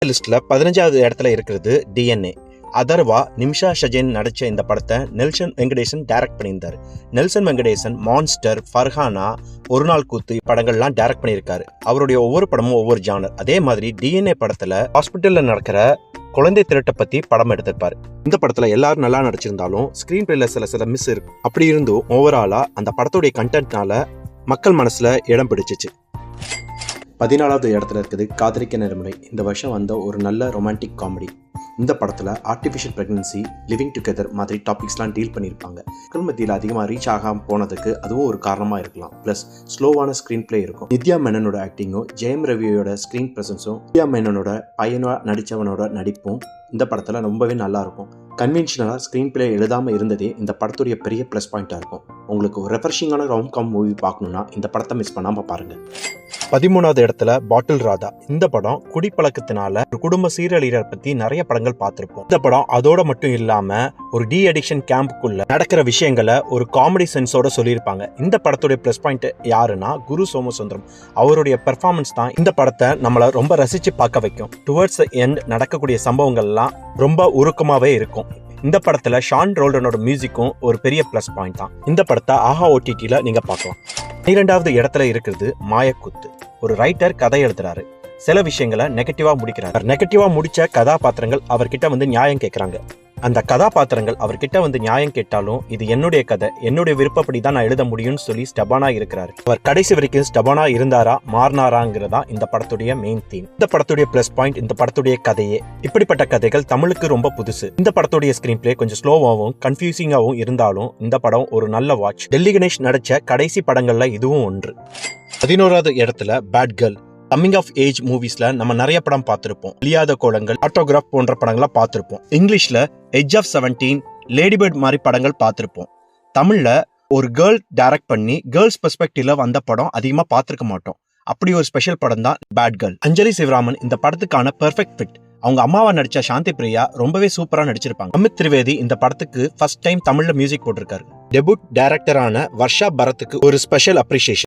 லிஸ்ட்ல 15வது இடத்துல இருக்கிறது டிஎன்ஏ. அதர்வா, நிமிஷா ஷஜேன் நடிச்ச இந்த படத்தை நெல்சன் வெங்கடேசன் டைரக்ட் பண்ணியிருந்தாரு. நெல்சன் வெங்கடேசன் மான்ஸ்டர், ஃபர்ஹானா, ஒரு நாள் கூத்து படங்கள்லாம் டைரக்ட் பண்ணியிருக்காரு. அவருடைய ஒவ்வொரு படமும் ஒவ்வொரு ஜானர். அதே மாதிரி டிஎன்ஏ படத்துல ஹாஸ்பிட்டல்ல நடக்கிற குழந்தை திருட்டை பத்தி படம் எடுத்திருப்பாரு. இந்த படத்துல எல்லாரும் நல்லா நடிச்சிருந்தாலும் ஸ்கிரீன் பிளேல சில மிஸ் இருக்கும். அப்படி இருந்தும் ஓவராலா அந்த படத்துடைய கண்டென்ட்னால மக்கள் மனசுல இடம் பிடிச்சிச்சு. 14வது இடத்துல இருக்குது காதலிக்க நேர்முறை. இந்த வருஷம் வந்த ஒரு நல்ல ரொமான்டிக் காமெடி. இந்த படத்தில் ஆர்டிஃபிஷியல் ப்ரெக்னன்சி, லிவிங் டுகெதர் மாதிரி டாபிக்ஸ்லாம் டீல் பண்ணியிருப்பாங்க. மக்கள் மத்தியில் அதிகமாக ரீச் ஆகாமல் போனதுக்கு அதுவும் ஒரு காரணமாக இருக்கலாம். ப்ளஸ் ஸ்லோவான ஸ்க்ரீன் பிளே இருக்கும். நித்யா மேனனோட ஆக்டிங்கும் ஜெயம் ரவியோட ஸ்க்ரீன் ப்ரெசன்ஸும் நித்யா மேனனோட பையனாக நடித்தவனோட நடிப்பும் இந்த படத்தில் ரொம்பவே நல்லாயிருக்கும். கன்வென்ஷனலாக ஸ்க்ரீன் பிளே எழுதாமல் இருந்ததே இந்த படத்துடைய பெரிய ப்ளஸ் பாயிண்ட்டாக இருக்கும். உங்களுக்கு ஒரு ரெஃப்ரெஷிங்கான ரோம்-காம் மூவி பார்க்கணுன்னா இந்த படத்தை மிஸ் பண்ணாமல் பாருங்கள். 13வது இடத்துல பாட்டில் ராதா. இந்த படம் குடிப்பழக்கத்தினால ஒரு குடும்ப சீரழியரை பத்தி நிறைய படங்கள் பார்த்திருப்போம். இந்த படம் அதோட மட்டும் இல்லாம ஒரு டி அடிக்ஷன் கேம்புக்குள்ள நடக்கிற விஷயங்களை ஒரு காமெடி சென்ஸோட சொல்லியிருப்பாங்க. இந்த படத்துடைய பிளஸ் பாயிண்ட் யாருன்னா குரு சோமசுந்தரம். அவருடைய பெர்ஃபார்மன்ஸ் தான் இந்த படத்தை நம்மள ரொம்ப ரசிச்சு பார்க்க வைக்கும். டுவர்ட்ஸ் எண்ட் நடக்கக்கூடிய சம்பவங்கள்லாம் ரொம்ப உருக்கமாவே இருக்கும். இந்த படத்துல ஷான் ரோல்டனோட மியூசிக்கும் ஒரு பெரிய பிளஸ் பாயிண்ட் தான். இந்த படத்தை ஆஹா ஓடிடில நீங்க பார்க்கலாம். 12வது இடத்துல இருக்கிறது மாயக்கூத்து. ஒரு ரைட்டர் கதை எழுதுறாரு. சில விஷயங்களை நெகட்டிவா முடிக்கிறார். நெகட்டிவா முடிச்ச கதாபாத்திரங்கள் அவர்கிட்ட வந்து நியாயம் கேட்கறாங்க. அந்த கதாபாத்திரங்கள் அவர்கிட்ட வந்து நியாயம் கேட்டாலும் இது என்னுடைய கதை, என்னுடைய விருப்பப்படி தான் நான் எழுத முடியும்னு சொல்லி ஸ்டபானா இருக்கிறாரு. அவர் கடைசி வரைக்கும் ஸ்டபானா இருந்தாரா மாறினாராங்கிறதா இந்த படத்துடைய மெயின் தீம். இந்த படத்துடைய பிளஸ் பாயிண்ட் இந்த படத்துடைய கதையே. இப்படிப்பட்ட கதைகள் தமிழுக்கு ரொம்ப புதுசு. இந்த படத்துடைய ஸ்கிரீன் பிளே கொஞ்சம் ஸ்லோவாகவும் கன்ஃபியூசிங்காகவும் இருந்தாலும் இந்த படம் ஒரு நல்ல வாட்ச். டெல்லி கணேஷ் நடிச்ச கடைசி படங்கள்ல இதுவும் ஒன்று. 11வது இடத்துல bad girl. Coming of age மூவிஸ்ல நம்ம நிறைய படம் பார்த்திருப்போம். அழியாத கோலங்கள், ஆட்டோகிராஃப் போன்ற படங்களை பார்த்திருப்போம். இங்கிலீஷ்ல எட்ஜ் ஆஃப் 17, லேடிபர்ட் மாதிரி படங்கள் பார்த்திருப்போம். தமிழ்ல ஒரு கேர்ள் டைரக்ட் பண்ணி கேர்ள்ஸ் பெர்ஸ்பெக்டிவ்ல வந்த படம் அதிகமா பார்த்திருக்க மாட்டோம். அப்படி ஒரு ஸ்பெஷல் படம் தான் பேட் கேர்ள். அஞ்சலி சிவராமன் இந்த படத்துக்கான பெர்ஃபெக்ட் ஃபிட். அவங்க அம்மாவா நடிச்ச சாந்தி பிரியா ரொம்பவே சூப்பரா நடிச்சிருப்பாங்க. அமித் திரிவேதி இந்த படத்துக்கு ஃபர்ஸ்ட் டைம் தமிழ்ல மியூசிக் போட்டிருக்காரு. டெபியூட் டைரக்டரான வர்ஷா பரத்துக்கு ஒரு ஸ்பெஷல் அப்ரிசியேஷன்.